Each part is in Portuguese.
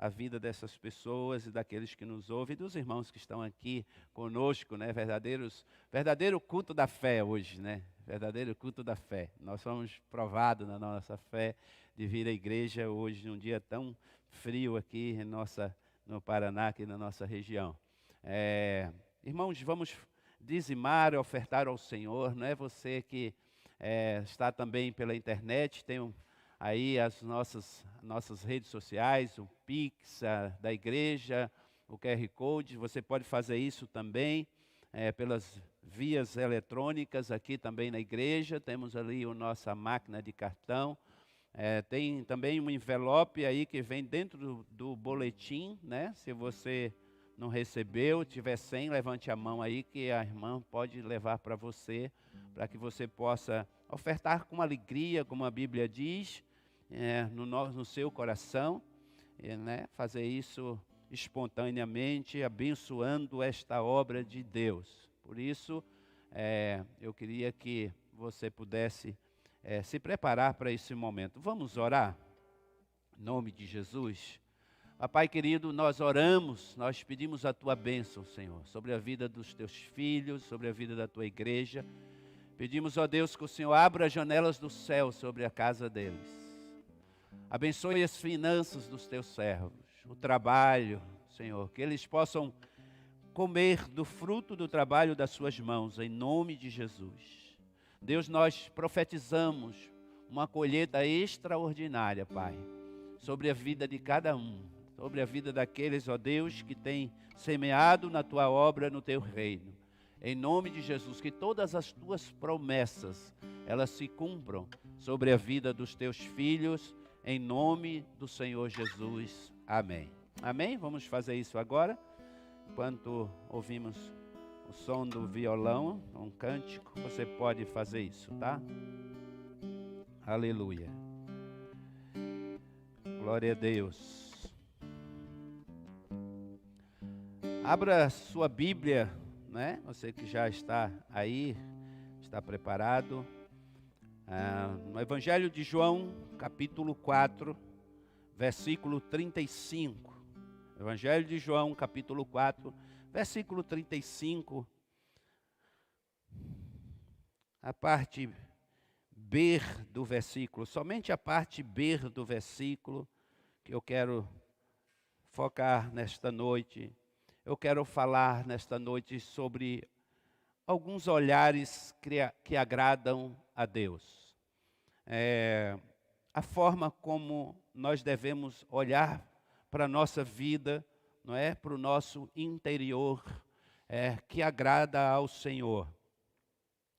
a vida dessas pessoas e daqueles que nos ouvem, e dos irmãos que estão aqui conosco, né? Verdadeiro culto da fé hoje, né? Verdadeiro culto da fé. Nós somos provados na nossa fé de vir à igreja hoje, num dia tão frio aqui no Paraná, aqui na nossa região. Irmãos, vamos dizimar, ofertar ao Senhor, não é você que está também pela internet, tem aí as nossas redes sociais, o Pix da igreja, o QR Code, você pode fazer isso também pelas vias eletrônicas aqui também na igreja, temos ali a nossa máquina de cartão, tem também um envelope aí que vem dentro do boletim, né? Se você não recebeu, tiver sem, levante a mão aí que a irmã pode levar para você, para que você possa ofertar com alegria, como a Bíblia diz, no seu coração, né? Fazer isso espontaneamente, abençoando esta obra de Deus. Por isso, eu queria que você pudesse se preparar para esse momento. Vamos orar? Em nome de Jesus. Pai querido, nós oramos, nós pedimos a Tua bênção, Senhor, sobre a vida dos Teus filhos, sobre a vida da Tua igreja. Pedimos, ó Deus, que o Senhor abra as janelas do céu sobre a casa deles. Abençoe as finanças dos Teus servos, o trabalho, Senhor, que eles possam comer do fruto do trabalho das Suas mãos, em nome de Jesus. Deus, nós profetizamos uma colheita extraordinária, Pai, sobre a vida de cada um. Sobre a vida daqueles, ó Deus, que têm semeado na Tua obra, no Teu reino. Em nome de Jesus, que todas as Tuas promessas, elas se cumpram sobre a vida dos Teus filhos, em nome do Senhor Jesus. Amém. Amém? Vamos fazer isso agora, enquanto ouvimos o som do violão, um cântico, você pode fazer isso, tá? Aleluia. Glória a Deus. Abra sua Bíblia, né? Você que já está aí, está preparado. No Evangelho de João, capítulo 4, versículo 35. Evangelho de João, capítulo 4, versículo 35. A parte B do versículo, somente a parte B do versículo que eu quero focar nesta noite. Eu quero falar nesta noite sobre alguns olhares que agradam a Deus. A forma como nós devemos olhar para a nossa vida, não é? Para o nosso interior, que agrada ao Senhor.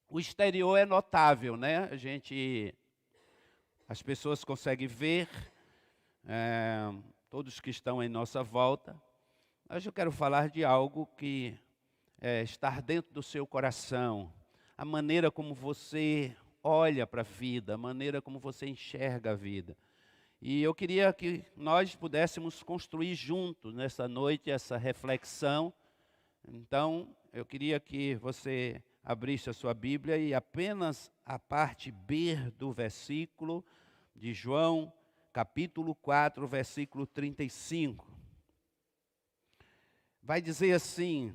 O exterior é notável, né? As pessoas conseguem ver, todos que estão em nossa volta. Hoje eu quero falar de algo que está dentro do seu coração, a maneira como você olha para a vida, a maneira como você enxerga a vida. E eu queria que nós pudéssemos construir juntos nessa noite essa reflexão. Então, eu queria que você abrisse a sua Bíblia e apenas a parte B do versículo de João, capítulo 4, versículo 35. Vai dizer assim,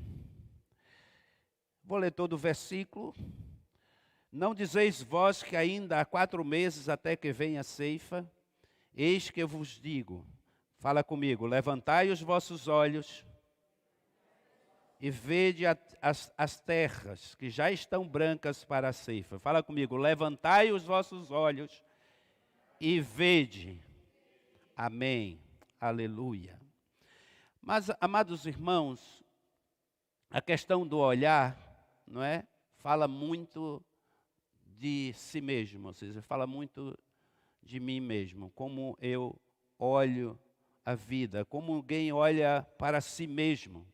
vou ler todo o versículo. Não dizeis vós que ainda há 4 meses até que venha a ceifa? Eis que eu vos digo, fala comigo, levantai os vossos olhos e vede as terras que já estão brancas para a ceifa. Fala comigo, levantai os vossos olhos e vede. Amém, aleluia. Mas, amados irmãos, a questão do olhar, não é? Fala muito de si mesmo, ou seja, fala muito de mim mesmo, como eu olho a vida, como alguém olha para si mesmo.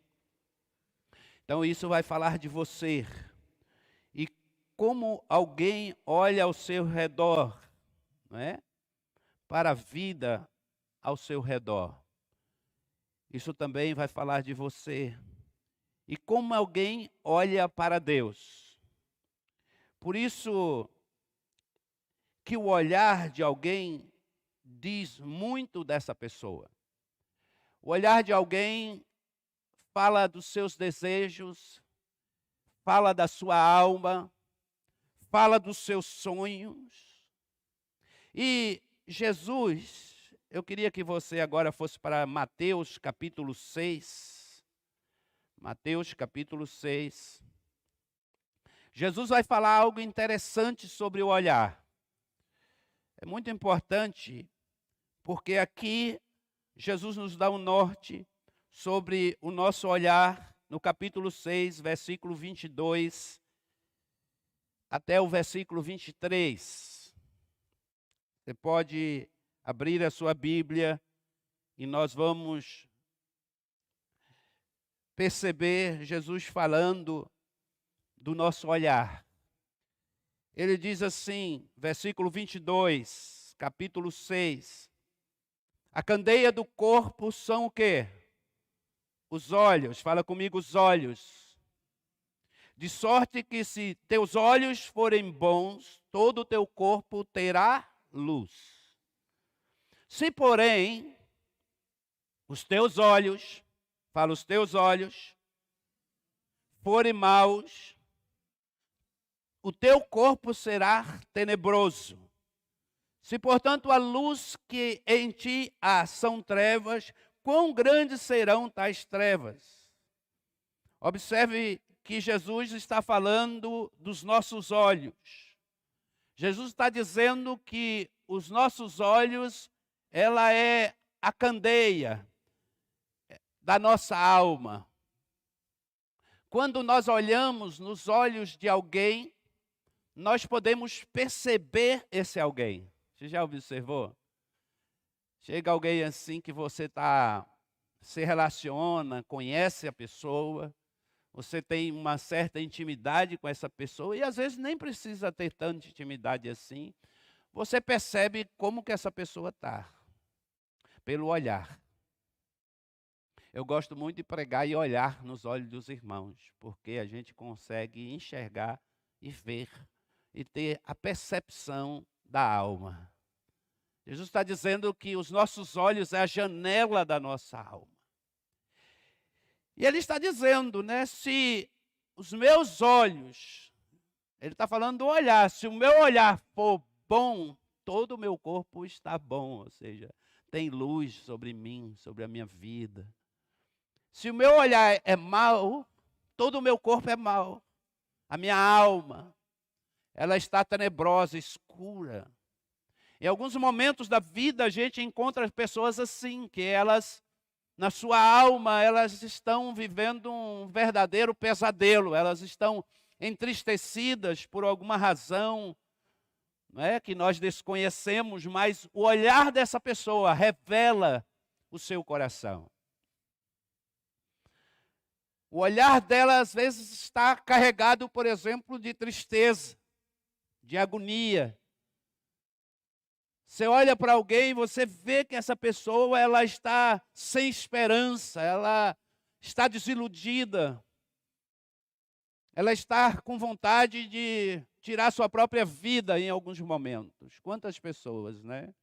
Então isso vai falar de você. E como alguém olha ao seu redor, não é? Para a vida ao seu redor. Isso também vai falar de você. E como alguém olha para Deus. Por isso que o olhar de alguém diz muito dessa pessoa. O olhar de alguém fala dos seus desejos, fala da sua alma, fala dos seus sonhos. E Jesus, eu queria que você agora fosse para Mateus capítulo 6. Mateus capítulo 6. Jesus vai falar algo interessante sobre o olhar. É muito importante, porque aqui Jesus nos dá um norte sobre o nosso olhar, no capítulo 6, versículo 22, até o versículo 23. Você pode abrir a sua Bíblia e nós vamos perceber Jesus falando do nosso olhar. Ele diz assim, versículo 22, capítulo 6. A candeia do corpo são o quê? Os olhos. Fala comigo, os olhos. De sorte que se teus olhos forem bons, todo o teu corpo terá luz. Se, porém, os teus olhos, fala os teus olhos, forem maus, o teu corpo será tenebroso. Se, portanto, a luz que em ti há são trevas, quão grandes serão tais trevas? Observe que Jesus está falando dos nossos olhos. Jesus está dizendo que os nossos olhos, ela é a candeia da nossa alma. Quando nós olhamos nos olhos de alguém, nós podemos perceber esse alguém. Você já observou? Chega alguém assim que você se relaciona, conhece a pessoa, você tem uma certa intimidade com essa pessoa e às vezes nem precisa ter tanta intimidade assim. Você percebe como que essa pessoa está, pelo olhar. Eu gosto muito de pregar e olhar nos olhos dos irmãos, porque a gente consegue enxergar e ver e ter a percepção da alma. Jesus está dizendo que os nossos olhos é a janela da nossa alma. E ele está dizendo, né, se os meus olhos, ele está falando do olhar, se o meu olhar for bom, todo o meu corpo está bom, ou seja, tem luz sobre mim, sobre a minha vida. Se o meu olhar é mau, todo o meu corpo é mau. A minha alma, ela está tenebrosa, escura. Em alguns momentos da vida a gente encontra pessoas assim, que elas, na sua alma, elas estão vivendo um verdadeiro pesadelo, elas estão entristecidas por alguma razão, não é, que nós desconhecemos, mas o olhar dessa pessoa revela o seu coração. O olhar dela, às vezes, está carregado, por exemplo, de tristeza, de agonia. Você olha para alguém e você vê que essa pessoa ela está sem esperança, ela está desiludida, ela está com vontade de tirar sua própria vida em alguns momentos. Quantas pessoas, né?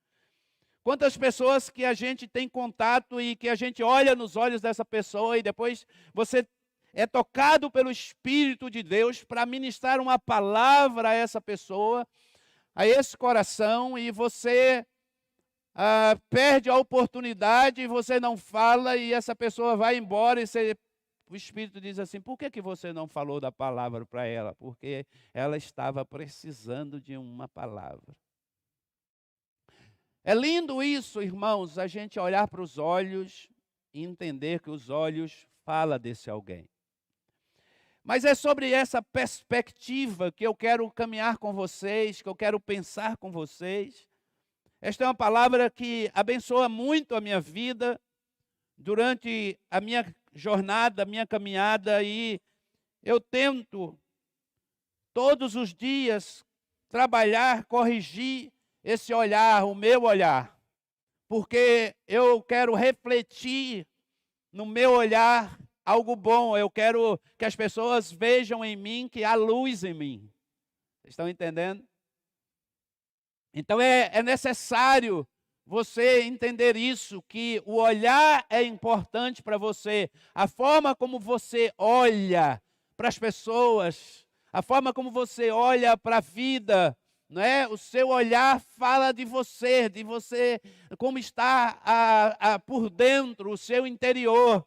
Quantas pessoas que a gente tem contato e que a gente olha nos olhos dessa pessoa e depois você é tocado pelo Espírito de Deus para ministrar uma palavra a essa pessoa, a esse coração, e você perde a oportunidade, você não fala, e essa pessoa vai embora, e o Espírito diz assim, por que você não falou da palavra para ela? Porque ela estava precisando de uma palavra. É lindo isso, irmãos, a gente olhar para os olhos e entender que os olhos falam desse alguém. Mas é sobre essa perspectiva que eu quero caminhar com vocês, que eu quero pensar com vocês. Esta é uma palavra que abençoa muito a minha vida durante a minha jornada, a minha caminhada, e eu tento todos os dias trabalhar, corrigir esse olhar, o meu olhar, porque eu quero refletir no meu olhar algo bom, eu quero que as pessoas vejam em mim que há luz em mim. Vocês estão entendendo? Então é necessário você entender isso, que o olhar é importante para você. A forma como você olha para as pessoas, a forma como você olha para a vida, não é? O seu olhar fala de você, como está por dentro, o seu interior.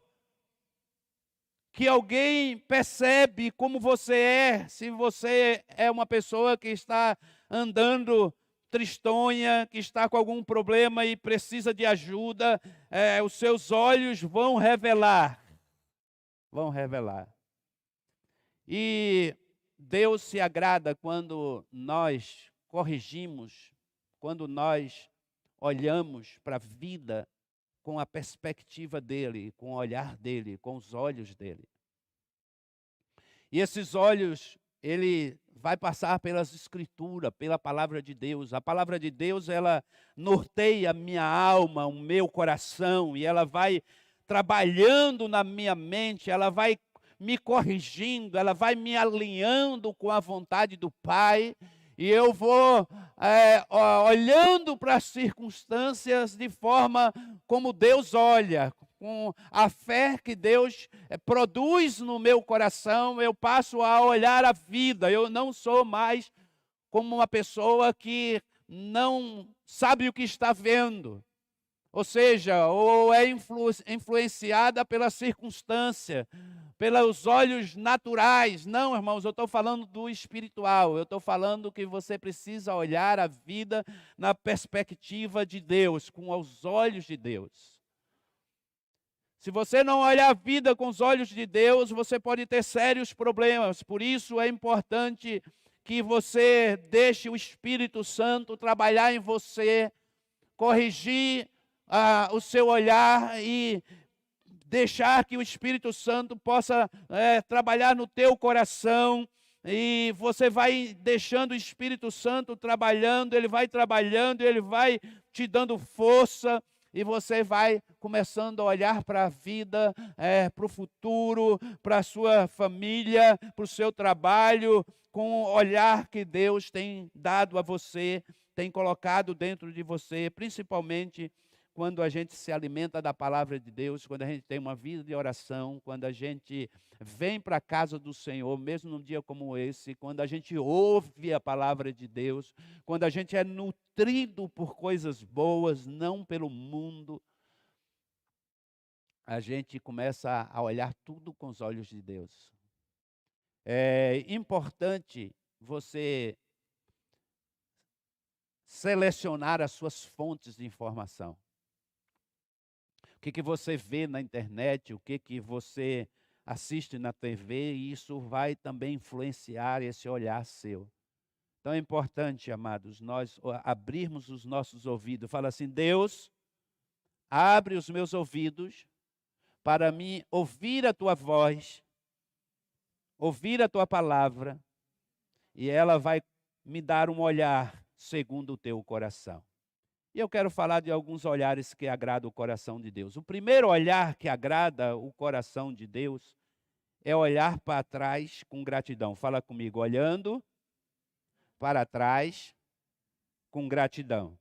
Que alguém percebe como você é, se você é uma pessoa que está andando tristonha, que está com algum problema e precisa de ajuda, os seus olhos vão revelar. Vão revelar. E Deus se agrada quando nós corrigimos, quando nós olhamos para a vida com a perspectiva dele, com o olhar dele, com os olhos dele. E esses olhos, ele vai passar pelas escrituras, pela palavra de Deus. A palavra de Deus, ela norteia a minha alma, o meu coração, e ela vai trabalhando na minha mente, ela vai me corrigindo, ela vai me alinhando com a vontade do Pai, e eu vou olhando para as circunstâncias de forma como Deus olha, com a fé que Deus produz no meu coração, eu passo a olhar a vida. Eu não sou mais como uma pessoa que não sabe o que está vendo. Ou seja, ou é influenciada pela circunstância, pelos olhos naturais. Não, irmãos, eu estou falando do espiritual. Eu estou falando que você precisa olhar a vida na perspectiva de Deus, com os olhos de Deus. Se você não olhar a vida com os olhos de Deus, você pode ter sérios problemas. Por isso é importante que você deixe o Espírito Santo trabalhar em você, corrigir o seu olhar e deixar que o Espírito Santo possa trabalhar no teu coração. E você vai deixando o Espírito Santo trabalhando, ele vai te dando força. E você vai começando a olhar para a vida, para o futuro, para a sua família, para o seu trabalho, com o olhar que Deus tem dado a você, tem colocado dentro de você, principalmente quando a gente se alimenta da palavra de Deus, quando a gente tem uma vida de oração, quando a gente vem para a casa do Senhor, mesmo num dia como esse, quando a gente ouve a palavra de Deus, quando a gente é nutrido por coisas boas, não pelo mundo, a gente começa a olhar tudo com os olhos de Deus. É importante você selecionar as suas fontes de informação. O que você vê na internet, o que você assiste na TV, e isso vai também influenciar esse olhar seu. Então é importante, amados, nós abrirmos os nossos ouvidos. Fala assim: Deus, abre os meus ouvidos para me ouvir a tua voz, ouvir a tua palavra, e ela vai me dar um olhar segundo o teu coração. E eu quero falar de alguns olhares que agradam o coração de Deus. O primeiro olhar que agrada o coração de Deus é olhar para trás com gratidão. Fala comigo: olhando para trás com gratidão.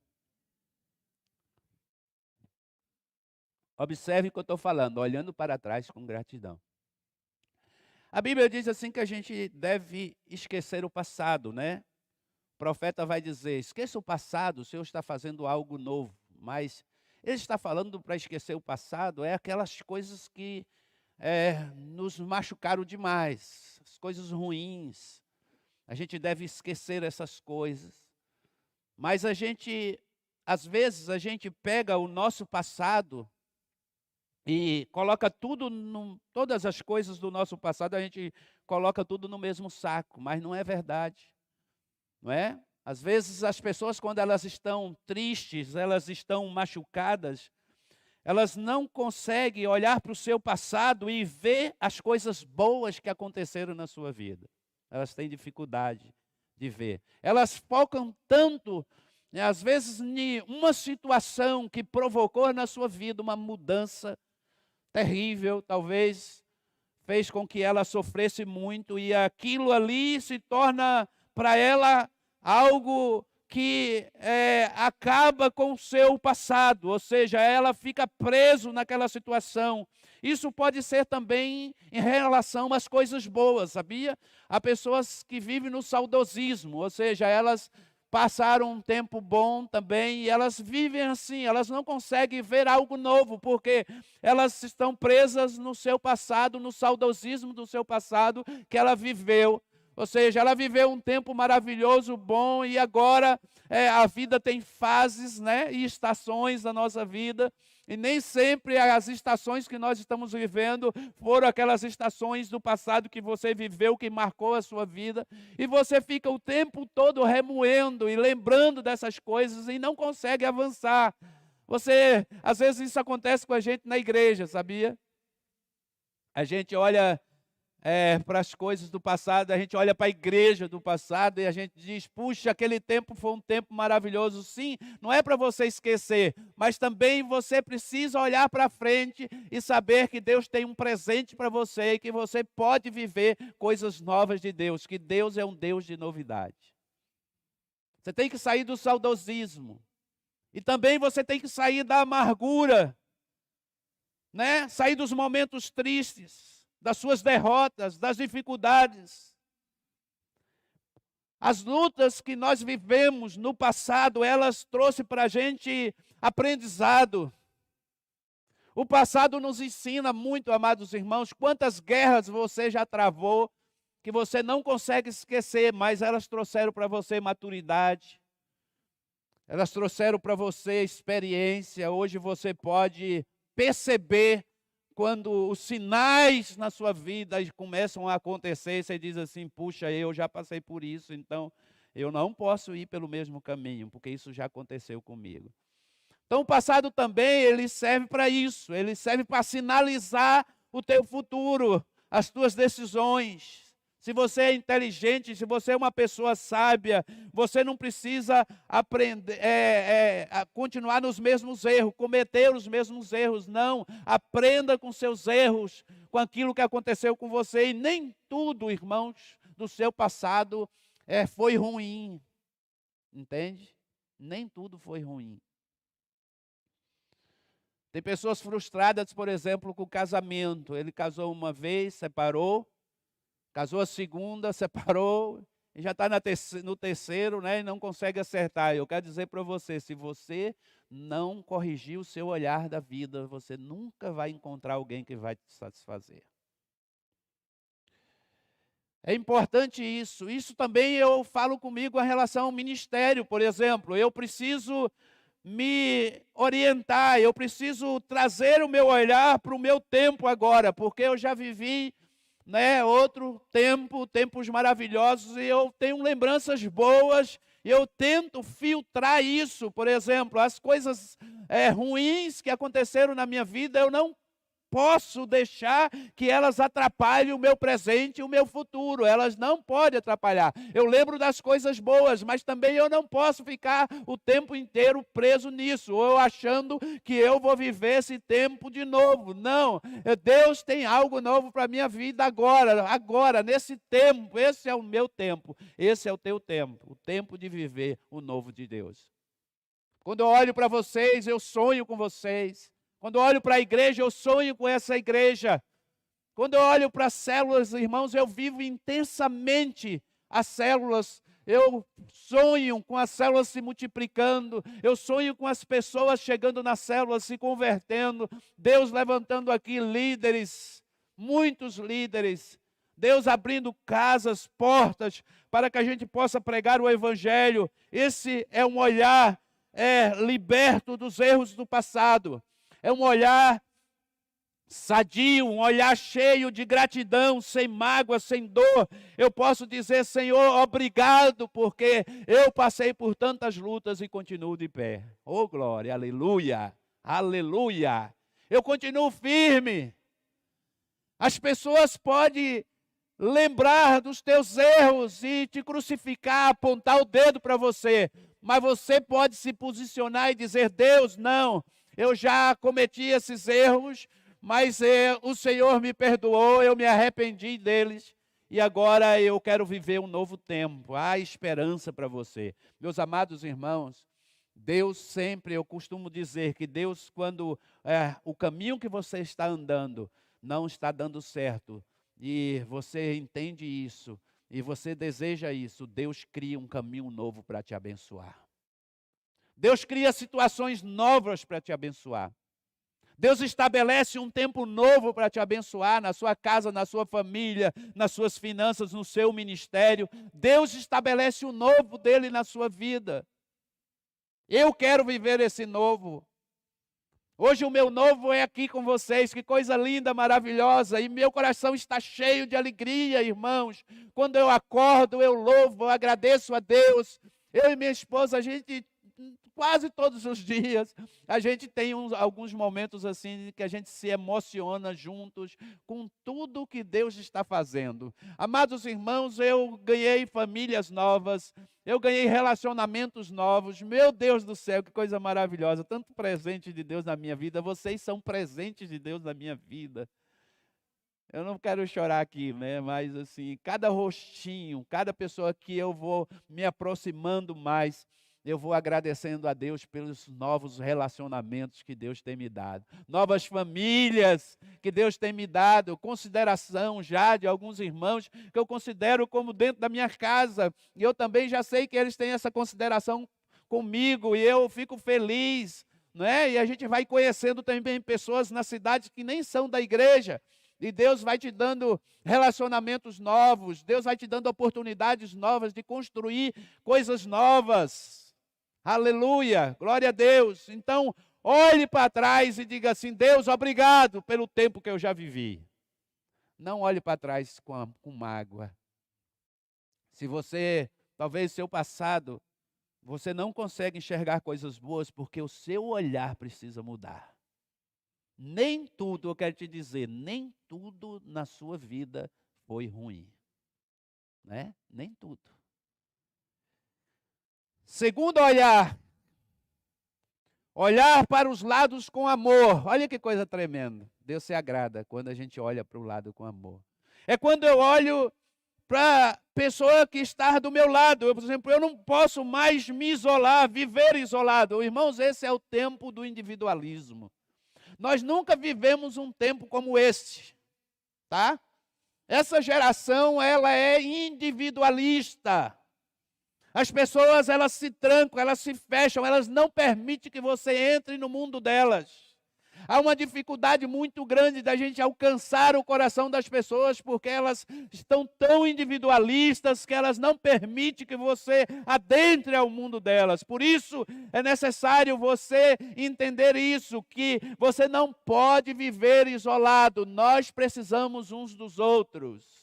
Observe o que eu estou falando, olhando para trás com gratidão. A Bíblia diz assim que a gente deve esquecer o passado, né? O profeta vai dizer: esqueça o passado, o Senhor está fazendo algo novo. Mas ele está falando para esquecer o passado, é aquelas coisas que nos machucaram demais, as coisas ruins. A gente deve esquecer essas coisas. Mas às vezes a gente pega o nosso passado e coloca todas as coisas do nosso passado, a gente coloca tudo no mesmo saco, mas não é verdade. Não é? Às vezes as pessoas, quando elas estão tristes, elas estão machucadas, elas não conseguem olhar para o seu passado e ver as coisas boas que aconteceram na sua vida. Elas têm dificuldade de ver. Elas focam tanto, às vezes, em uma situação que provocou na sua vida uma mudança terrível, talvez fez com que ela sofresse muito, e aquilo ali se torna para ela algo que acaba com o seu passado, ou seja, ela fica preso naquela situação. Isso pode ser também em relação às coisas boas, sabia? Há pessoas que vivem no saudosismo, ou seja, elas passaram um tempo bom também e elas vivem assim, elas não conseguem ver algo novo, porque elas estão presas no seu passado, no saudosismo do seu passado que ela viveu. Ou seja, ela viveu um tempo maravilhoso, bom, e agora a vida tem fases, né, e estações da nossa vida, e nem sempre as estações que nós estamos vivendo foram aquelas estações do passado que você viveu, que marcou a sua vida, e você fica o tempo todo remoendo e lembrando dessas coisas e não consegue avançar. Às vezes isso acontece com a gente na igreja, sabia? A gente olha para as coisas do passado, a gente olha para a igreja do passado e a gente diz, puxa, aquele tempo foi um tempo maravilhoso. Sim, não é para você esquecer, mas também você precisa olhar para frente e saber que Deus tem um presente para você e que você pode viver coisas novas de Deus, que Deus é um Deus de novidade. Você tem que sair do saudosismo e também você tem que sair da amargura, né? Sair dos momentos tristes, das suas derrotas, das dificuldades. As lutas que nós vivemos no passado, elas trouxeram para a gente aprendizado. O passado nos ensina muito, amados irmãos, quantas guerras você já travou, que você não consegue esquecer, mas elas trouxeram para você maturidade. Elas trouxeram para você experiência. Hoje você pode perceber quando os sinais na sua vida começam a acontecer, você diz assim, puxa, eu já passei por isso, então eu não posso ir pelo mesmo caminho, porque isso já aconteceu comigo. Então o passado também, ele serve para isso, ele serve para sinalizar o teu futuro, as tuas decisões. Se você é inteligente, se você é uma pessoa sábia, você não precisa aprender, continuar nos mesmos erros, cometer os mesmos erros. Não, aprenda com seus erros, com aquilo que aconteceu com você. E nem tudo, irmãos, do seu passado foi ruim. Entende? Nem tudo foi ruim. Tem pessoas frustradas, por exemplo, com o casamento. Ele casou uma vez, separou. Casou a segunda, separou, e já está no terceiro, né, e não consegue acertar. Eu quero dizer para você, se você não corrigir o seu olhar da vida, você nunca vai encontrar alguém que vai te satisfazer. É importante isso. Isso também eu falo comigo em relação ao ministério, por exemplo. Eu preciso me orientar, eu preciso trazer o meu olhar para o meu tempo agora, porque eu já vivi outro tempo, tempos maravilhosos, e eu tenho lembranças boas, e eu tento filtrar isso. Por exemplo, as coisas ruins que aconteceram na minha vida, eu não posso deixar que elas atrapalhem o meu presente e o meu futuro. Elas não podem atrapalhar. Eu lembro das coisas boas, mas também eu não posso ficar o tempo inteiro preso nisso, ou achando que eu vou viver esse tempo de novo. Não, Deus tem algo novo para a minha vida agora, nesse tempo. Esse é o meu tempo, esse é o teu tempo, o tempo de viver o novo de Deus. Quando eu olho para vocês, eu sonho com vocês. Quando eu olho para a igreja, eu sonho com essa igreja. Quando eu olho para as células, irmãos, eu vivo intensamente as células. Eu sonho com as células se multiplicando. Eu sonho com as pessoas chegando nas células, se convertendo. Deus levantando aqui líderes, muitos líderes. Deus abrindo casas, portas, para que a gente possa pregar o evangelho. Esse é um olhar liberto dos erros do passado. É um olhar sadio, um olhar cheio de gratidão, sem mágoa, sem dor. Eu posso dizer, Senhor, obrigado, porque eu passei por tantas lutas e continuo de pé. Oh, glória, aleluia, aleluia. Eu continuo firme. As pessoas podem lembrar dos teus erros e te crucificar, apontar o dedo para você, mas você pode se posicionar e dizer, Deus, não. Eu já cometi esses erros, mas o Senhor me perdoou, eu me arrependi deles. e agora eu quero viver um novo tempo. Há esperança para você. Meus amados irmãos, Deus sempre, eu costumo dizer que Deus, quando o caminho que você está andando não está dando certo, e você entende isso, e você deseja isso, Deus cria um caminho novo para te abençoar. Deus cria situações novas para te abençoar. Deus estabelece um tempo novo para te abençoar na sua casa, na sua família, nas suas finanças, no seu ministério. Deus estabelece o novo dele na sua vida. Eu quero viver esse novo. Hoje o meu novo é aqui com vocês, que coisa linda, maravilhosa, e meu coração está cheio de alegria, irmãos. Quando eu acordo, eu louvo, eu agradeço a Deus. Eu e minha esposa, a gente, quase todos os dias, a gente tem alguns momentos assim, que a gente se emociona juntos com tudo que Deus está fazendo. Amados irmãos, eu ganhei famílias novas, eu ganhei relacionamentos novos. Meu Deus do céu, que coisa maravilhosa. Tanto presente de Deus na minha vida. Vocês são presentes de Deus na minha vida. Eu não quero chorar aqui, né? Mas assim, cada rostinho, cada pessoa que eu vou me aproximando mais, eu vou agradecendo a Deus pelos novos relacionamentos que Deus tem me dado. Novas famílias que Deus tem me dado. Consideração já de alguns irmãos que eu considero como dentro da minha casa. E eu também já sei que eles têm essa consideração comigo. E eu fico feliz, não é? E a gente vai conhecendo também pessoas na cidade que nem são da igreja. E Deus vai te dando relacionamentos novos. Deus vai te dando oportunidades novas de construir coisas novas. Aleluia, glória a Deus. Então, olhe para trás e diga assim: Deus, obrigado pelo tempo que eu já vivi. Não olhe para trás com mágoa. Se você, talvez seu passado, você não consegue enxergar coisas boas porque o seu olhar precisa mudar. Nem tudo, eu quero te dizer, nem tudo na sua vida foi ruim. Né? Nem tudo. Segundo olhar para os lados com amor. Olha que coisa tremenda. Deus se agrada quando a gente olha para o lado com amor. É quando eu olho para a pessoa que está do meu lado. Por exemplo, eu não posso mais me isolar, viver isolado. Irmãos, esse é o tempo do individualismo. Nós nunca vivemos um tempo como este, tá? Essa geração, ela é individualista. As pessoas, elas se trancam, elas se fecham, elas não permitem que você entre no mundo delas. Há uma dificuldade muito grande da gente alcançar o coração das pessoas, porque elas estão tão individualistas que elas não permitem que você adentre ao mundo delas. Por isso, é necessário você entender isso, que você não pode viver isolado. Nós precisamos uns dos outros.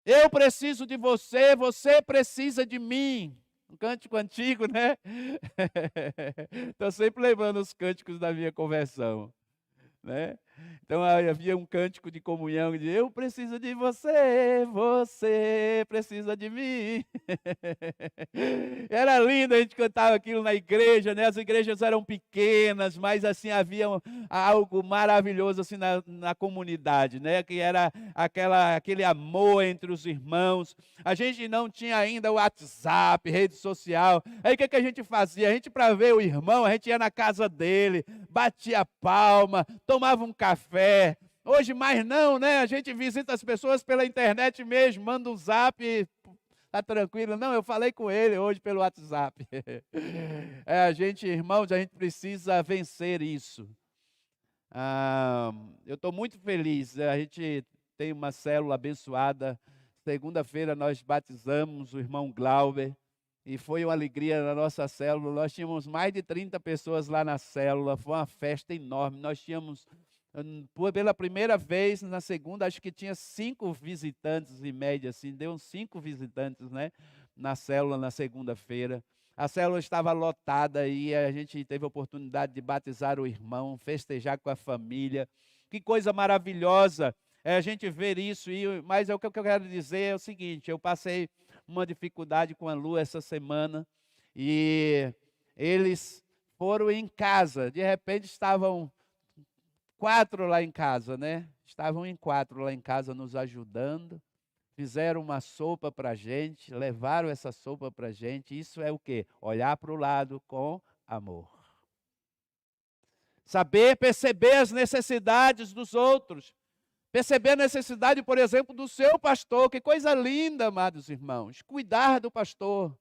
Eu preciso de você, você precisa de mim. Um cântico antigo, né? Estou sempre lembrando os cânticos da minha conversão, né? Então havia um cântico de comunhão de eu preciso de você, você precisa de mim. Era lindo, a gente cantava aquilo na igreja, né? As igrejas eram pequenas, mas assim havia algo maravilhoso assim na comunidade, né? Que era aquele amor entre os irmãos. A gente não tinha ainda o WhatsApp, rede social. Aí o que a gente fazia? A gente, para ver o irmão, a gente ia na casa dele, batia palma, tomava um café. Hoje mais não, né? A gente visita as pessoas pela internet mesmo, manda um zap, tá tranquilo. Não, eu falei com ele hoje pelo WhatsApp. A gente, irmãos, a gente precisa vencer isso. Eu estou muito feliz. A gente tem uma célula abençoada. Segunda-feira nós batizamos o irmão Glauber. E foi uma alegria na nossa célula. Nós tínhamos mais de 30 pessoas lá na célula. Foi uma festa enorme. Nós tínhamos, pela primeira vez, na segunda, acho que tinha 5 visitantes em média, assim, deu uns 5 visitantes, né, na célula na segunda-feira. A célula estava lotada e a gente teve a oportunidade de batizar o irmão, festejar com a família. Que coisa maravilhosa é a gente ver isso. Mas o que eu quero dizer é o seguinte: eu passei uma dificuldade com a Lu essa semana e eles foram em casa. De repente estavam 4 lá em casa, né? estavam em 4 lá em casa nos ajudando, fizeram uma sopa para a gente, levaram essa sopa para a gente. Isso é o quê? Olhar para o lado com amor. Saber perceber as necessidades dos outros. Perceber a necessidade, por exemplo, do seu pastor. Que coisa linda, amados irmãos. Cuidar do pastor.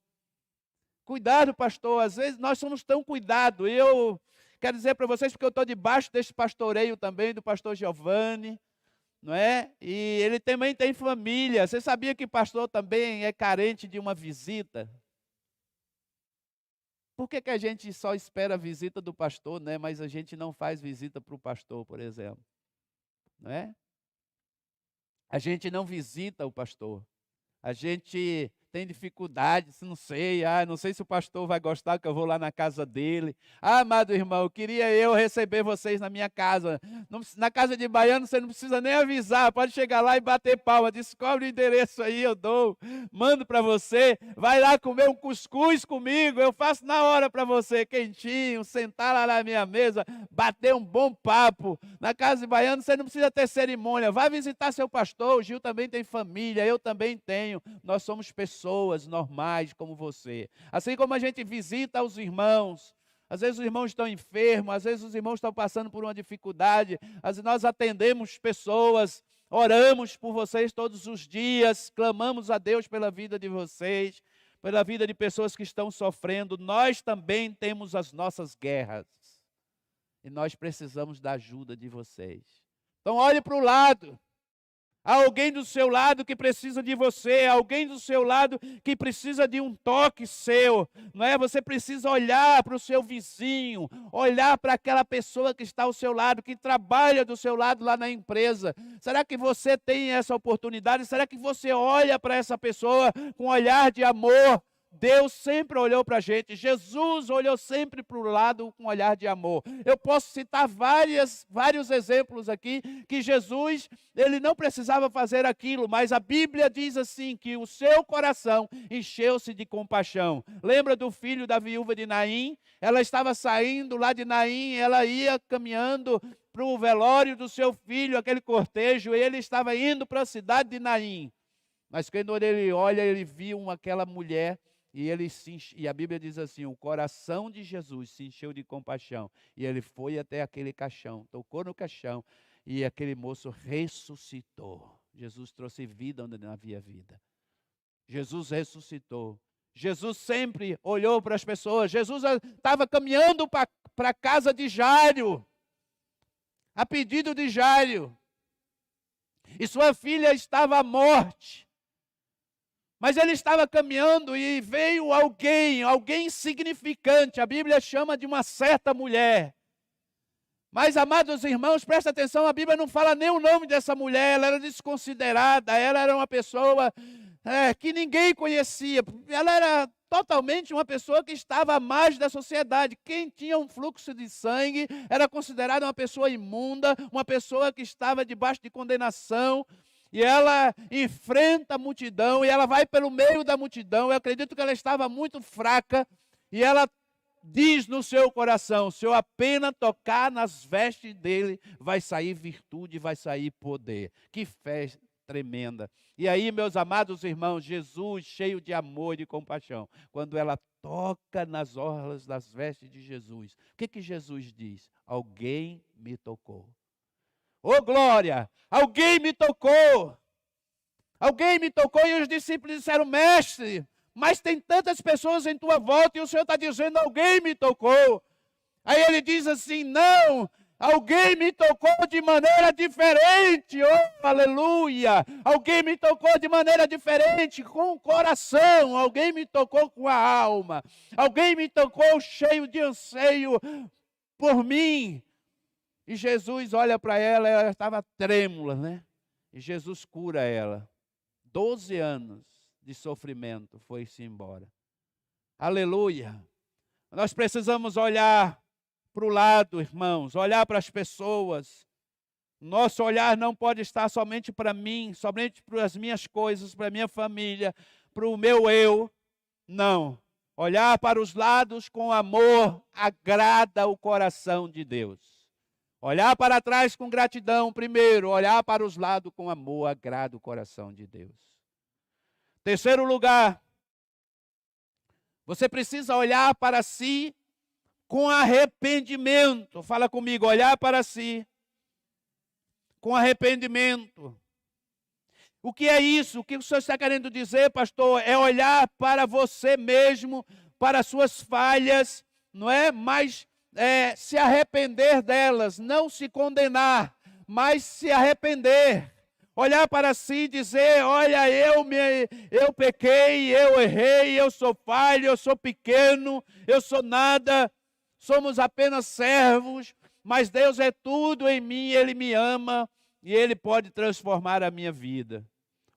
Cuidar do pastor. Às vezes nós somos tão cuidados. Eu quero dizer para vocês, porque eu estou debaixo desse pastoreio também, do pastor Giovanni, não é? E ele também tem família. Você sabia que pastor também é carente de uma visita? Por que a gente só espera a visita do pastor, né? Mas a gente não faz visita para o pastor, por exemplo? Não é? A gente não visita o pastor. A gente tem dificuldades, não sei se o pastor vai gostar que eu vou lá na casa dele. Ah, amado irmão, queria eu receber vocês na minha casa. Na casa de baiano você não precisa nem avisar, pode chegar lá e bater palma, descobre o endereço aí, eu dou, mando para você, vai lá comer um cuscuz comigo, eu faço na hora para você, quentinho, sentar lá na minha mesa, bater um bom papo. Na casa de baiano você não precisa ter cerimônia, vai visitar seu pastor, o Gil também tem família, eu também tenho, nós somos pessoas normais como você. Assim como a gente visita os irmãos, às vezes os irmãos estão enfermos, às vezes os irmãos estão passando por uma dificuldade, às vezes nós atendemos pessoas, oramos por vocês todos os dias, clamamos a Deus pela vida de vocês, pela vida de pessoas que estão sofrendo. Nós também temos as nossas guerras e nós precisamos da ajuda de vocês. Então olhe para o lado. Há alguém do seu lado que precisa de você, alguém do seu lado que precisa de um toque seu, não é? Você precisa olhar para o seu vizinho, olhar para aquela pessoa que está ao seu lado, que trabalha do seu lado lá na empresa. Será que você tem essa oportunidade? Será que você olha para essa pessoa com um olhar de amor? Deus sempre olhou para a gente, Jesus olhou sempre para o lado com um olhar de amor. Eu posso citar vários exemplos aqui, que Jesus, ele não precisava fazer aquilo, mas a Bíblia diz assim, que o seu coração encheu-se de compaixão. Lembra do filho da viúva de Naim? Ela estava saindo lá de Naim, ela ia caminhando para o velório do seu filho, aquele cortejo, e ele estava indo para a cidade de Naim. Mas quando ele olha, ele viu aquela mulher, e a Bíblia diz assim, o coração de Jesus se encheu de compaixão, e ele foi até aquele caixão, tocou no caixão, e aquele moço ressuscitou. Jesus trouxe vida onde não havia vida. Jesus ressuscitou. Jesus sempre olhou para as pessoas. Jesus estava caminhando para a casa de Jairo, a pedido de Jairo, e sua filha estava à morte. Mas ele estava caminhando e veio alguém insignificante. A Bíblia chama de uma certa mulher. Mas, amados irmãos, presta atenção, a Bíblia não fala nem o nome dessa mulher. Ela era desconsiderada, ela era uma pessoa que ninguém conhecia. Ela era totalmente uma pessoa que estava à margem da sociedade. Quem tinha um fluxo de sangue era considerada uma pessoa imunda, uma pessoa que estava debaixo de condenação. E ela enfrenta a multidão, e ela vai pelo meio da multidão. Eu acredito que ela estava muito fraca, e ela diz no seu coração, se eu apenas tocar nas vestes dele, vai sair virtude, vai sair poder. Que fé tremenda. E aí, meus amados irmãos, Jesus, cheio de amor e de compaixão, quando ela toca nas orlas das vestes de Jesus, o que Jesus diz? Alguém me tocou. Oh, glória! Alguém me tocou! Alguém me tocou, e os discípulos disseram, mestre, mas tem tantas pessoas em tua volta e o Senhor está dizendo, alguém me tocou. Aí ele diz assim, não, alguém me tocou de maneira diferente, oh, aleluia. Alguém me tocou de maneira diferente, com o coração, alguém me tocou com a alma, alguém me tocou cheio de anseio por mim. E Jesus olha para ela estava trêmula, né? E Jesus cura ela. 12 anos de sofrimento foi-se embora. Aleluia! Nós precisamos olhar para o lado, irmãos, olhar para as pessoas. Nosso olhar não pode estar somente para mim, somente para as minhas coisas, para a minha família, para o meu eu. Não. Olhar para os lados com amor agrada o coração de Deus. Olhar para trás com gratidão, primeiro. Olhar para os lados com amor, agrada o coração de Deus. Terceiro lugar, você precisa olhar para si com arrependimento. Fala comigo, olhar para si com arrependimento. O que é isso? O que o senhor está querendo dizer, pastor? É olhar para você mesmo, para as suas falhas, não é? Mas se arrepender delas, não se condenar, mas se arrepender. Olhar para si e dizer, olha, eu pequei, eu errei, eu sou falho, eu sou pequeno, eu sou nada, somos apenas servos, mas Deus é tudo em mim, Ele me ama e Ele pode transformar a minha vida.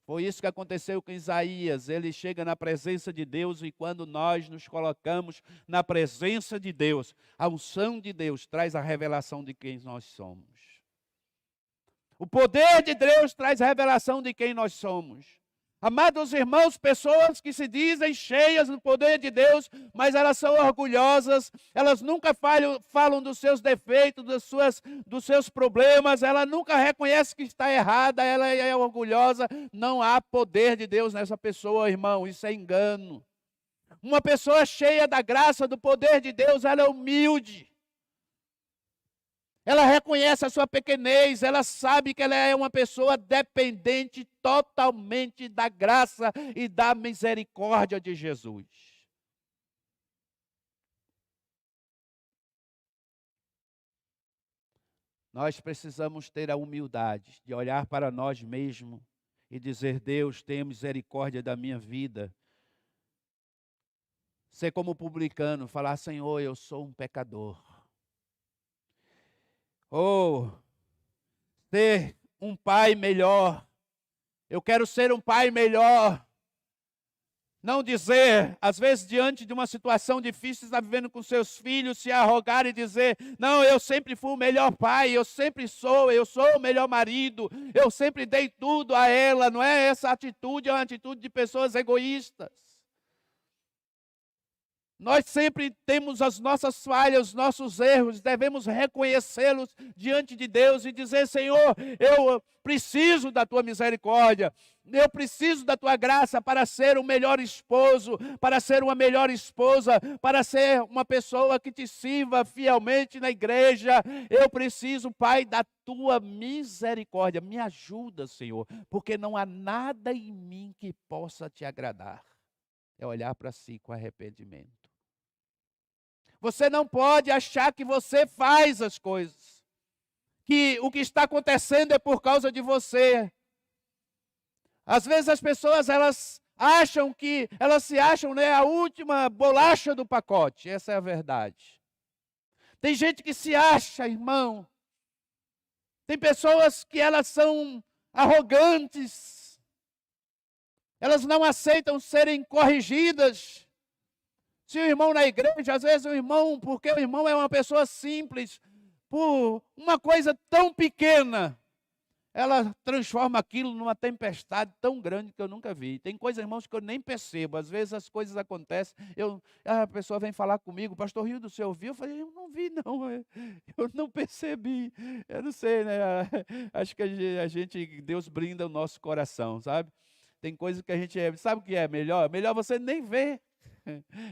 Foi isso que aconteceu com Isaías. Ele chega na presença de Deus e quando nós nos colocamos na presença de Deus, a unção de Deus traz a revelação de quem nós somos. O poder de Deus traz a revelação de quem nós somos. Amados irmãos, pessoas que se dizem cheias do poder de Deus, mas elas são orgulhosas, elas nunca falam dos seus defeitos, dos seus problemas, ela nunca reconhece que está errada, ela é orgulhosa. Não há poder de Deus nessa pessoa, irmão, isso é engano. Uma pessoa cheia da graça, do poder de Deus, ela é humilde. Ela reconhece a sua pequenez, ela sabe que ela é uma pessoa dependente totalmente da graça e da misericórdia de Jesus. Nós precisamos ter a humildade de olhar para nós mesmos e dizer, Deus, tenha misericórdia da minha vida. Ser como publicano, falar, Senhor, eu sou um pecador. Ou ser um pai melhor. Eu quero ser um pai melhor. Não dizer, às vezes, diante de uma situação difícil, está vivendo com seus filhos, se arrogar e dizer, não, eu sempre fui o melhor pai, eu sou o melhor marido, eu sempre dei tudo a ela. Não é essa atitude, é uma atitude de pessoas egoístas. Nós sempre temos as nossas falhas, os nossos erros, devemos reconhecê-los diante de Deus e dizer, Senhor, eu preciso da tua misericórdia, eu preciso da tua graça para ser um melhor esposo, para ser uma melhor esposa, para ser uma pessoa que te sirva fielmente na igreja. Eu preciso, Pai, da tua misericórdia. Me ajuda, Senhor, porque não há nada em mim que possa te agradar. É olhar para si com arrependimento. Você não pode achar que você faz as coisas, que o que está acontecendo é por causa de você. Às vezes as pessoas, elas se acham, né, a última bolacha do pacote. Essa é a verdade. Tem gente que se acha, irmão. Tem pessoas que elas são arrogantes. Elas não aceitam serem corrigidas. Se o irmão na igreja, às vezes porque o irmão é uma pessoa simples, por uma coisa tão pequena, ela transforma aquilo numa tempestade tão grande que eu nunca vi. Tem coisas, irmãos, que eu nem percebo. Às vezes as coisas acontecem, a pessoa vem falar comigo, pastor Rildo, você ouviu? Eu falei, eu não vi não, eu não percebi. Eu não sei, né? Acho que Deus brinda o nosso coração, sabe? Tem coisas que a gente, sabe o que é melhor? Melhor você nem ver.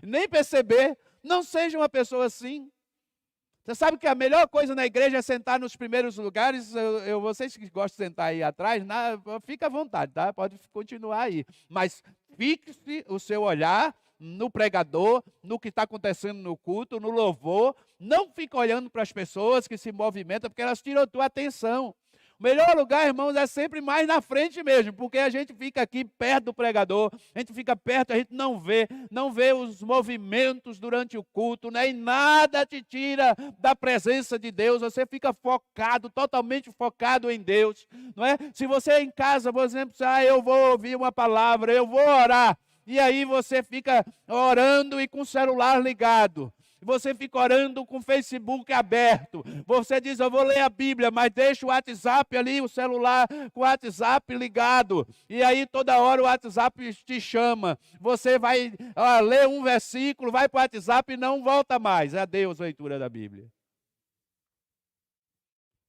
Nem perceber. Não seja uma pessoa assim. Você sabe que a melhor coisa na igreja é sentar nos primeiros lugares. Vocês que gostam de sentar aí atrás, fica à vontade, tá? Pode continuar aí. Mas fixe o seu olhar no pregador, no que está acontecendo no culto, no louvor. Não fica olhando para as pessoas que se movimentam, porque elas tiram a tua atenção. O melhor lugar, irmãos, é sempre mais na frente mesmo, porque a gente fica aqui perto do pregador, a gente fica perto, a gente não vê os movimentos durante o culto, né? E nada te tira da presença de Deus, você fica focado, totalmente focado em Deus, não é? Se você em casa, por exemplo, eu vou ouvir uma palavra, eu vou orar, e aí você fica orando e com o celular ligado. Você fica orando com o Facebook aberto. Você diz, eu vou ler a Bíblia, mas deixa o WhatsApp ali, o celular com o WhatsApp ligado. E aí toda hora o WhatsApp te chama. Você vai ler um versículo, vai para o WhatsApp e não volta mais. Adeus, leitura da Bíblia.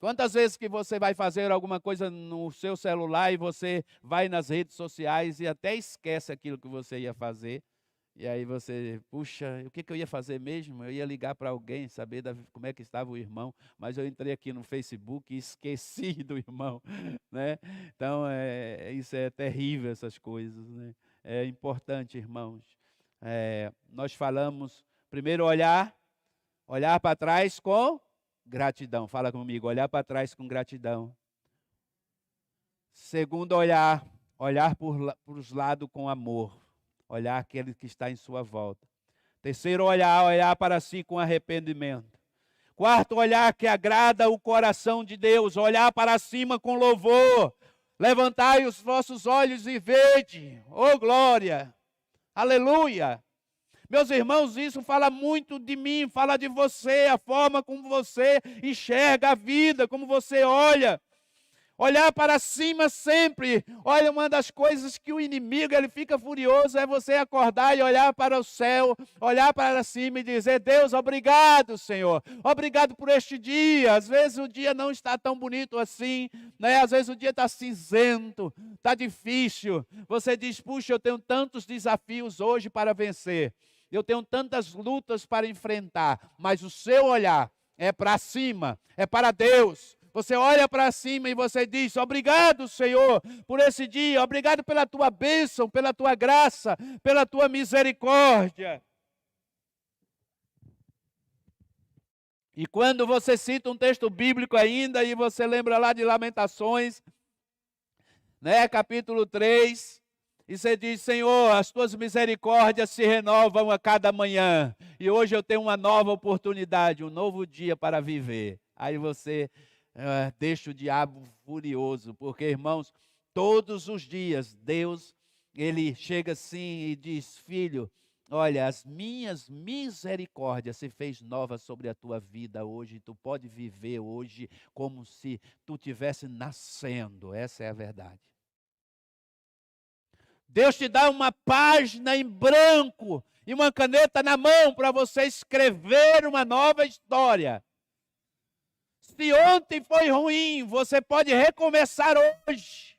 Quantas vezes que você vai fazer alguma coisa no seu celular e você vai nas redes sociais e até esquece aquilo que você ia fazer. E aí você, puxa, o que eu ia fazer mesmo? Eu ia ligar para alguém, saber como é que estava o irmão, mas eu entrei aqui no Facebook e esqueci do irmão, né? Então, isso é terrível, essas coisas, né? É importante, irmãos. Nós falamos, primeiro olhar para trás com gratidão. Fala comigo, olhar para trás com gratidão. Segundo, olhar para os lados com amor. Olhar aquele que está em sua volta. Terceiro, olhar para si com arrependimento. Quarto, olhar que agrada o coração de Deus. Olhar para cima com louvor. Levantai os vossos olhos e vede. Oh, glória! Aleluia! Meus irmãos, isso fala muito de mim, fala de você, a forma como você enxerga a vida, como você olha. Olhar para cima sempre. Olha, uma das coisas que o inimigo ele fica furioso é você acordar e olhar para o céu, olhar para cima e dizer: Deus, obrigado, Senhor. Obrigado por este dia. Às vezes o dia não está tão bonito assim, né? Às vezes o dia está cinzento, está difícil. Você diz: puxa, eu tenho tantos desafios hoje para vencer. Eu tenho tantas lutas para enfrentar, mas o seu olhar é para cima, é para Deus. Você olha para cima e você diz: obrigado, Senhor, por esse dia. Obrigado pela tua bênção, pela tua graça, pela tua misericórdia. E quando você cita um texto bíblico ainda, e você lembra lá de Lamentações, né, capítulo 3, e você diz: Senhor, as tuas misericórdias se renovam a cada manhã. E hoje eu tenho uma nova oportunidade, um novo dia para viver. Aí você deixa o diabo furioso, porque, irmãos, todos os dias Deus, ele chega assim e diz: filho, olha, as minhas misericórdias se fez nova sobre a tua vida hoje, tu pode viver hoje como se tu tivesse nascendo. Essa é a verdade. Deus te dá uma página em branco e uma caneta na mão para você escrever uma nova história. Se ontem foi ruim, você pode recomeçar hoje.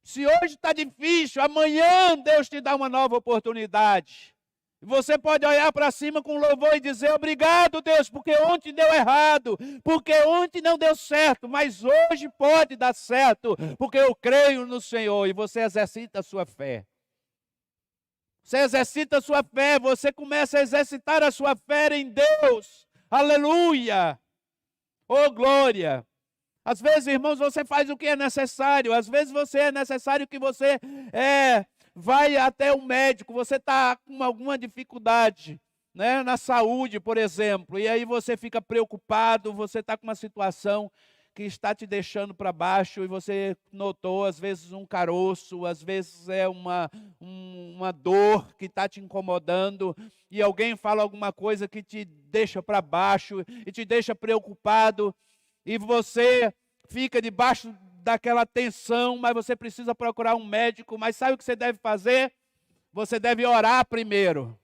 Se hoje está difícil, amanhã Deus te dá uma nova oportunidade. E você pode olhar para cima com louvor e dizer: obrigado, Deus, porque ontem deu errado, porque ontem não deu certo, mas hoje pode dar certo, porque eu creio no Senhor. E você exercita a sua fé. Você exercita a sua fé, você começa a exercitar a sua fé em Deus. Aleluia! Oh, glória! Às vezes, irmãos, você faz o que é necessário. Às vezes é necessário que você vai até o médico. Você está com alguma dificuldade, né, na saúde, por exemplo. E aí você fica preocupado, você está com uma situação que está te deixando para baixo. E você notou, às vezes, um caroço. Às vezes é uma dor que está te incomodando. E alguém fala alguma coisa que te deixa para baixo e te deixa preocupado. E você fica debaixo daquela tensão, mas você precisa procurar um médico. Mas sabe o que você deve fazer? Você deve orar primeiro.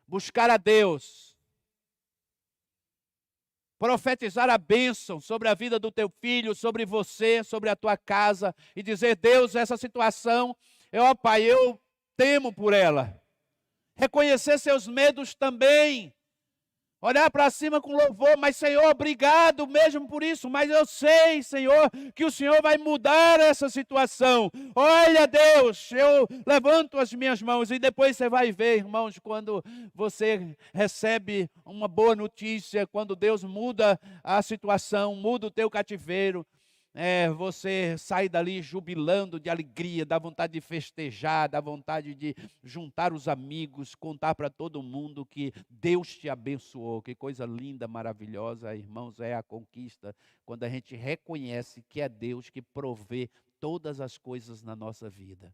Buscar a Deus. Profetizar a bênção sobre a vida do teu filho, sobre você, sobre a tua casa. E dizer: Deus, essa situação, Pai, eu temo por ela. Reconhecer seus medos também. Olhar para cima com louvor: mas Senhor, obrigado mesmo por isso, mas eu sei, Senhor, que o Senhor vai mudar essa situação. Olha, Deus, eu levanto as minhas mãos. E depois você vai ver, irmãos, quando você recebe uma boa notícia, quando Deus muda a situação, muda o teu cativeiro, você sai dali jubilando de alegria, dá vontade de festejar, dá vontade de juntar os amigos, contar para todo mundo que Deus te abençoou. Que coisa linda, maravilhosa, irmãos, é a conquista, quando a gente reconhece que é Deus que provê todas as coisas na nossa vida.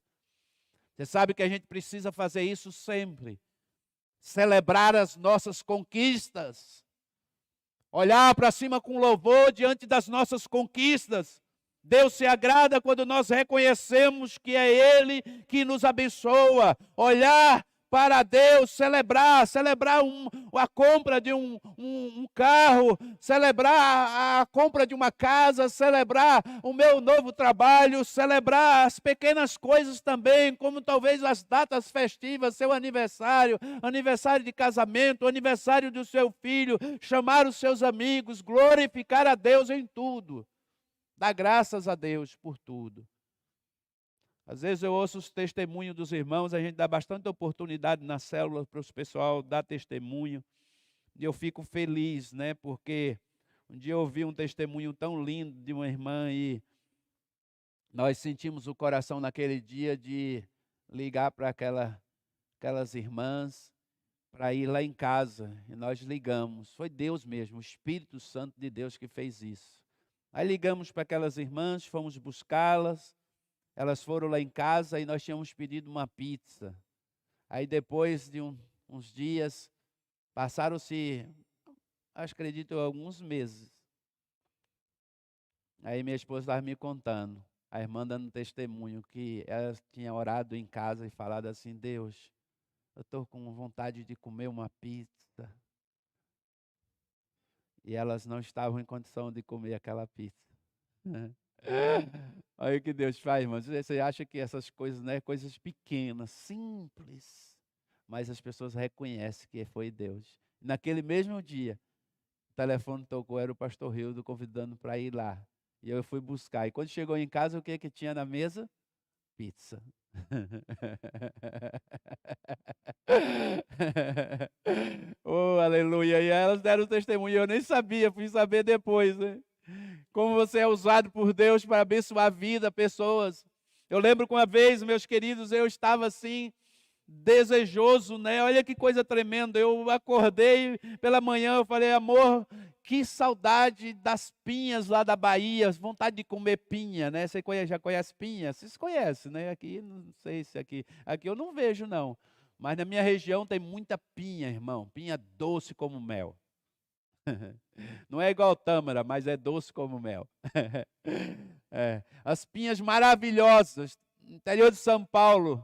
Você sabe que a gente precisa fazer isso sempre, celebrar as nossas conquistas. Olhar para cima com louvor diante das nossas conquistas. Deus se agrada quando nós reconhecemos que é Ele que nos abençoa. Olhar para Deus, celebrar a compra de um carro, celebrar a compra de uma casa, celebrar o meu novo trabalho, celebrar as pequenas coisas também, como talvez as datas festivas, seu aniversário, aniversário de casamento, aniversário do seu filho, chamar os seus amigos, glorificar a Deus em tudo. Dar graças a Deus por tudo. Às vezes eu ouço os testemunhos dos irmãos, a gente dá bastante oportunidade na célula para o pessoal dar testemunho. E eu fico feliz, né? Porque um dia eu ouvi um testemunho tão lindo de uma irmã e nós sentimos o coração naquele dia de ligar para aquelas irmãs para ir lá em casa. E nós ligamos. Foi Deus mesmo, o Espírito Santo de Deus que fez isso. Aí ligamos para aquelas irmãs, fomos buscá-las. Elas foram lá em casa e nós tínhamos pedido uma pizza. Aí depois de uns dias, passaram-se, acredito, alguns meses. Aí minha esposa estava me contando, a irmã dando testemunho, que ela tinha orado em casa e falado assim: Deus, eu estou com vontade de comer uma pizza. E elas não estavam em condição de comer aquela pizza. Olha o que Deus faz, irmãos. Você acha que essas coisas, né, coisas pequenas, simples, mas as pessoas reconhecem que foi Deus. Naquele mesmo dia, o telefone tocou, era o pastor Hildo convidando para ir lá. E eu fui buscar. E quando chegou em casa, o que tinha na mesa? Pizza. Oh, aleluia. E elas deram testemunho, eu nem sabia, fui saber depois, né? Como você é usado por Deus para abençoar a vida, pessoas. Eu lembro que uma vez, meus queridos, eu estava assim, desejoso, né? Olha que coisa tremenda. Eu acordei pela manhã, eu falei: amor, que saudade das pinhas lá da Bahia, vontade de comer pinha, né? Você já conhece pinha? Vocês conhecem, né? Aqui, não sei se aqui eu não vejo não, mas na minha região tem muita pinha, irmão, pinha doce como mel. Não é igual tâmara, mas é doce como mel. As pinhas maravilhosas, interior de São Paulo.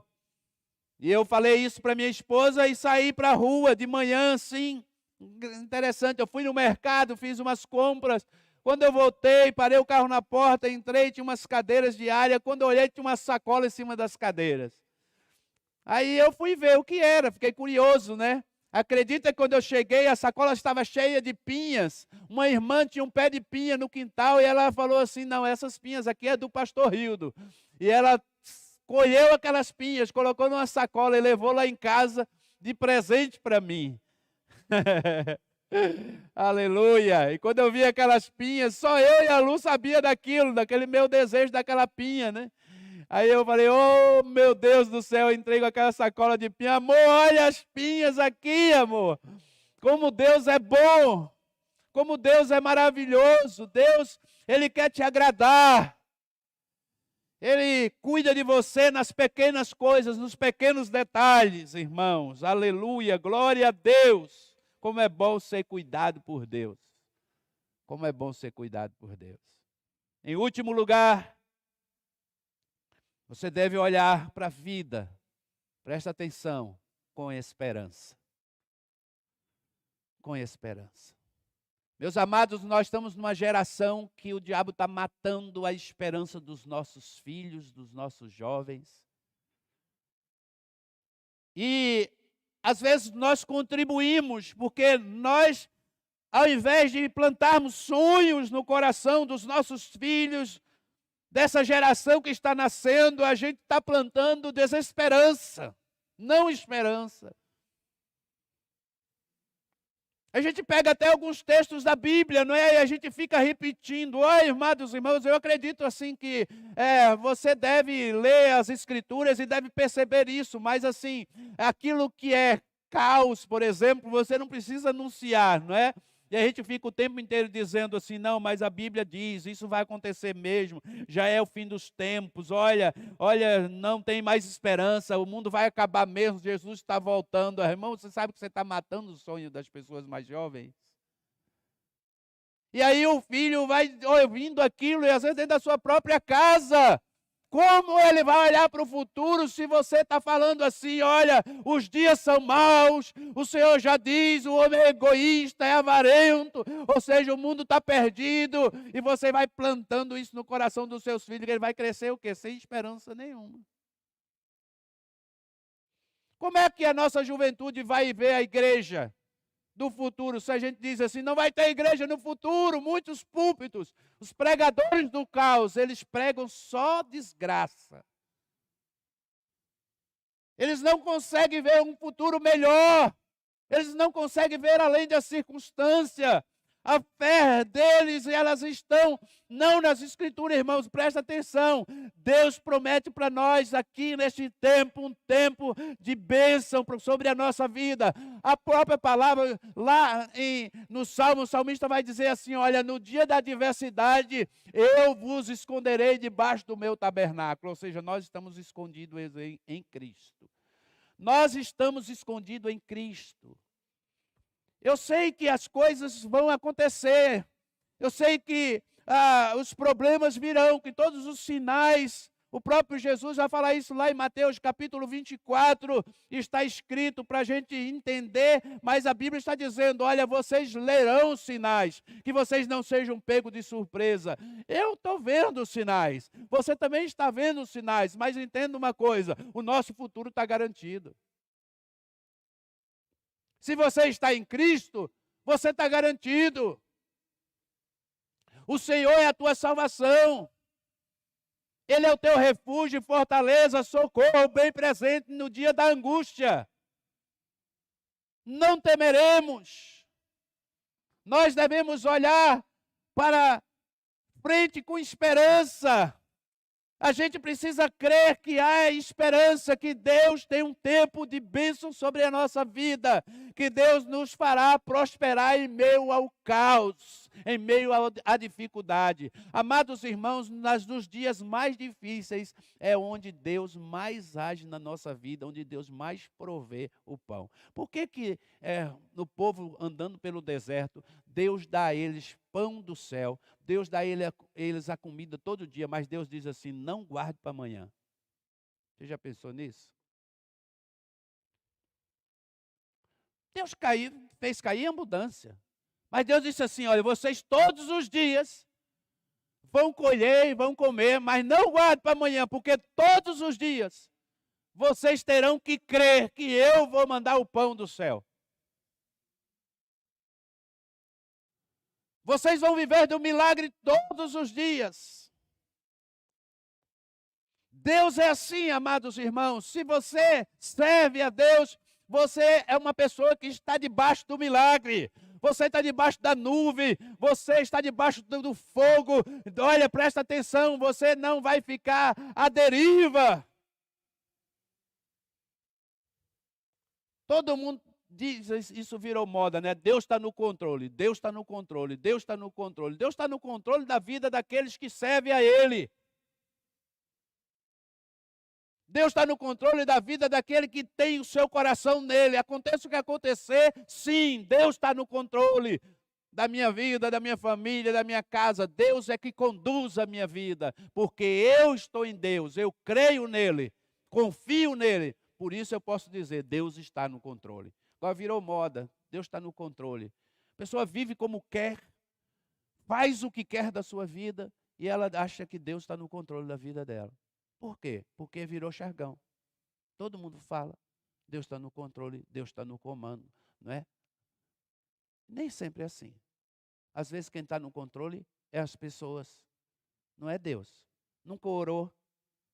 E eu falei isso para minha esposa e saí para a rua de manhã, assim, interessante. Eu fui no mercado, fiz umas compras. Quando eu voltei, parei o carro na porta, entrei, tinha umas cadeiras de área. Quando eu olhei, tinha uma sacola em cima das cadeiras. Aí eu fui ver o que era, fiquei curioso, né? Acredita que quando eu cheguei, a sacola estava cheia de pinhas. Uma irmã tinha um pé de pinha no quintal e ela falou assim: não, essas pinhas aqui é do pastor Hildo. E ela colheu aquelas pinhas, colocou numa sacola e levou lá em casa de presente para mim. Aleluia! E quando eu vi aquelas pinhas, só eu e a Lu sabia daquilo, daquele meu desejo daquela pinha, né? Aí eu falei: oh, meu Deus do céu, eu entrei com aquela sacola de pinha. Amor, olha as pinhas aqui, amor. Como Deus é bom. Como Deus é maravilhoso. Deus, Ele quer te agradar. Ele cuida de você nas pequenas coisas, nos pequenos detalhes, irmãos. Aleluia, glória a Deus. Como é bom ser cuidado por Deus. Como é bom ser cuidado por Deus. Em último lugar, você deve olhar para a vida, presta atenção, com esperança. Com esperança. Meus amados, nós estamos numa geração que o diabo está matando a esperança dos nossos filhos, dos nossos jovens. E, às vezes, nós contribuímos, porque nós, ao invés de plantarmos sonhos no coração dos nossos filhos, dessa geração que está nascendo, a gente está plantando desesperança, não esperança. A gente pega até alguns textos da Bíblia, não é? E a gente fica repetindo. Oi, irmãos, irmãos, eu acredito assim que você deve ler as Escrituras e deve perceber isso, mas assim, aquilo que é caos, por exemplo, você não precisa anunciar, não é? E a gente fica o tempo inteiro dizendo assim: não, mas a Bíblia diz, isso vai acontecer mesmo, já é o fim dos tempos, olha, não tem mais esperança, o mundo vai acabar mesmo, Jesus está voltando. Irmão, você sabe que você está matando o sonho das pessoas mais jovens? E aí o filho vai ouvindo aquilo, e às vezes dentro da sua própria casa, Como ele vai olhar para o futuro se você está falando assim, olha, os dias são maus, o Senhor já diz, o homem é egoísta, é avarento, ou seja, o mundo está perdido, e você vai plantando isso no coração dos seus filhos, ele vai crescer o quê? Sem esperança nenhuma. Como é que a nossa juventude vai ver a igreja do futuro, se a gente diz assim, não vai ter igreja no futuro, muitos púlpitos, os pregadores do caos, eles pregam só desgraça. Eles não conseguem ver um futuro melhor, eles não conseguem ver além da circunstância. A fé deles, elas estão não nas escrituras, irmãos, presta atenção. Deus promete para nós aqui neste tempo, um tempo de bênção sobre a nossa vida. A própria palavra lá no Salmo, o salmista vai dizer assim, olha, no dia da adversidade, eu vos esconderei debaixo do meu tabernáculo. Ou seja, nós estamos escondidos em Cristo. Nós estamos escondidos em Cristo. Eu sei que as coisas vão acontecer, eu sei que os problemas virão, que todos os sinais, o próprio Jesus vai falar isso lá em Mateus capítulo 24, está escrito para a gente entender, mas a Bíblia está dizendo, olha, vocês lerão os sinais, que vocês não sejam pegos de surpresa. Eu estou vendo os sinais, você também está vendo os sinais, mas entenda uma coisa, o nosso futuro está garantido. Se você está em Cristo, você está garantido. O Senhor é a tua salvação. Ele é o teu refúgio, fortaleza, socorro, bem presente no dia da angústia. Não temeremos. Nós devemos olhar para frente com esperança. A gente precisa crer que há esperança, que Deus tem um tempo de bênção sobre a nossa vida, que Deus nos fará prosperar em meio ao caos, em meio à dificuldade. Amados irmãos, nos dias mais difíceis é onde Deus mais age na nossa vida, onde Deus mais provê o pão. Por que no povo andando pelo deserto, Deus dá a eles pão do céu, Deus dá a eles a comida todo dia, mas Deus diz assim, não guarde para amanhã. Você já pensou nisso? Deus fez cair a abundância. Mas Deus disse assim, olha, vocês todos os dias vão colher e vão comer, mas não guarde para amanhã, porque todos os dias vocês terão que crer que eu vou mandar o pão do céu. Vocês vão viver do milagre todos os dias. Deus é assim, amados irmãos. Se você serve a Deus, você é uma pessoa que está debaixo do milagre. Você está debaixo da nuvem. Você está debaixo do fogo. Olha, presta atenção, você não vai ficar à deriva. Todo mundo diz, isso virou moda, né? Deus está no controle, Deus está no controle, Deus está no controle. Deus está no controle da vida daqueles que servem a Ele. Deus está no controle da vida daquele que tem o seu coração nele. Aconteça o que acontecer, sim, Deus está no controle da minha vida, da minha família, da minha casa. Deus é que conduz a minha vida, porque eu estou em Deus, eu creio nele, confio nele. Por isso eu posso dizer, Deus está no controle. Agora virou moda, Deus está no controle. A pessoa vive como quer, faz o que quer da sua vida e ela acha que Deus está no controle da vida dela. Por quê? Porque virou jargão. Todo mundo fala, Deus está no controle, Deus está no comando, não é? Nem sempre é assim. Às vezes quem está no controle é as pessoas, não é Deus. Nunca orou,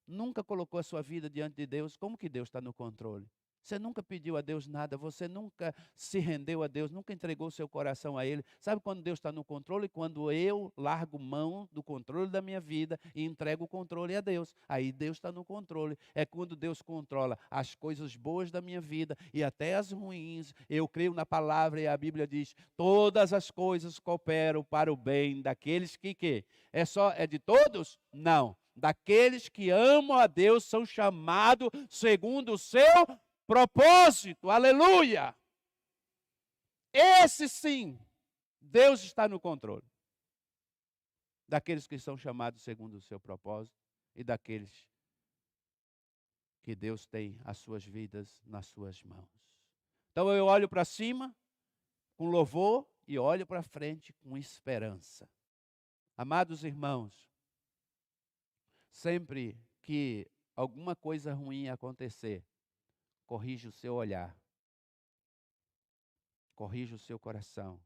nunca colocou a sua vida diante de Deus. Como que Deus está no controle? Você nunca pediu a Deus nada, você nunca se rendeu a Deus, nunca entregou o seu coração a Ele. Sabe quando Deus está no controle? Quando eu largo mão do controle da minha vida e entrego o controle a Deus. Aí Deus está no controle. É quando Deus controla as coisas boas da minha vida e até as ruins. Eu creio na palavra e a Bíblia diz, todas as coisas cooperam para o bem daqueles que é de todos? Não. Daqueles que amam a Deus são chamados segundo o seu propósito, aleluia! Esse sim, Deus está no controle. Daqueles que são chamados segundo o seu propósito. e daqueles que Deus tem as suas vidas nas suas mãos. Então eu olho para cima com louvor e olho para frente com esperança. Amados irmãos, sempre que alguma coisa ruim acontecer, corrija o seu olhar, corrija o seu coração.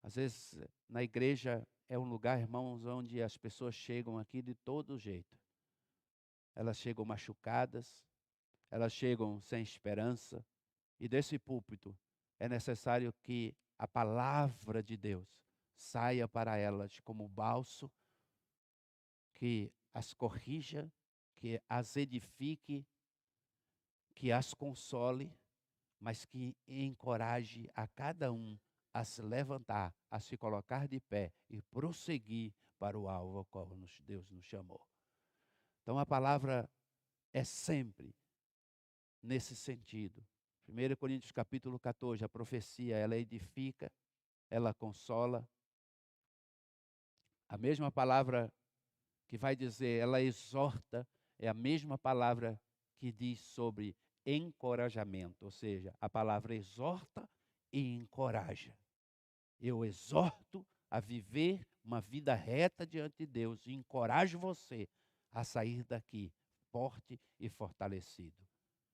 Às vezes, na igreja é um lugar, irmãos, onde as pessoas chegam aqui de todo jeito. Elas chegam machucadas, elas chegam sem esperança, e desse púlpito é necessário que a palavra de Deus saia para elas como bálsamo, que as corrija, que as edifique, que as console, mas que encoraje a cada um a se levantar, a se colocar de pé e prosseguir para o alvo ao qual Deus nos chamou. Então a palavra é sempre nesse sentido. 1 Coríntios capítulo 14, a profecia, ela edifica, ela consola. A mesma palavra que vai dizer, ela exorta, é a mesma palavra que diz sobre encorajamento, ou seja, a palavra exorta e encoraja. Eu exorto a viver uma vida reta diante de Deus e encorajo você a sair daqui forte e fortalecido.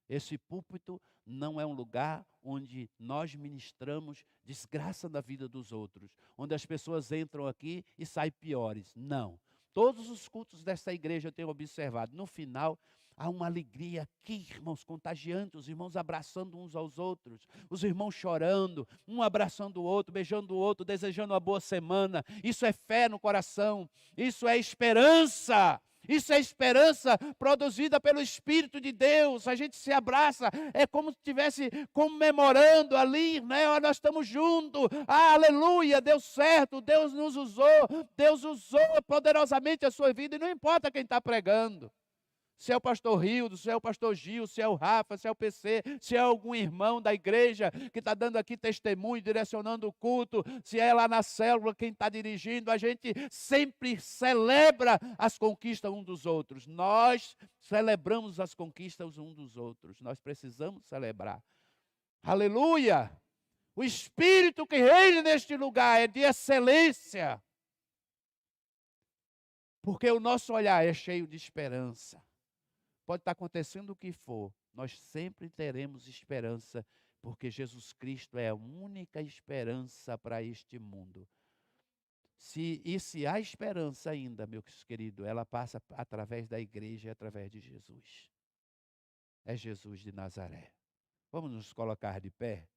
Esse púlpito não é um lugar onde nós ministramos desgraça da vida dos outros, onde as pessoas entram aqui e saem piores. Não. Todos os cultos dessa igreja eu tenho observado. No final, há uma alegria aqui, irmãos, contagiante, os irmãos abraçando uns aos outros, os irmãos chorando, um abraçando o outro, beijando o outro, desejando uma boa semana. Isso é fé no coração, isso é esperança. Isso é esperança produzida pelo Espírito de Deus. A gente se abraça, é como se estivesse comemorando ali, né? Nós estamos juntos, aleluia, deu certo, Deus nos usou, Deus usou poderosamente a sua vida, e não importa quem está pregando. Se é o pastor Rildo, se é o pastor Gil, se é o Rafa, se é o PC, se é algum irmão da igreja que está dando aqui testemunho, direcionando o culto, se é lá na célula quem está dirigindo, a gente sempre celebra as conquistas um dos outros. Nós celebramos as conquistas um dos outros. Nós precisamos celebrar. Aleluia! O Espírito que reina neste lugar é de excelência. Porque o nosso olhar é cheio de esperança. Pode estar acontecendo o que for, nós sempre teremos esperança, porque Jesus Cristo é a única esperança para este mundo. Se há esperança ainda, meu querido, ela passa através da igreja e através de Jesus. É Jesus de Nazaré. Vamos nos colocar de pé?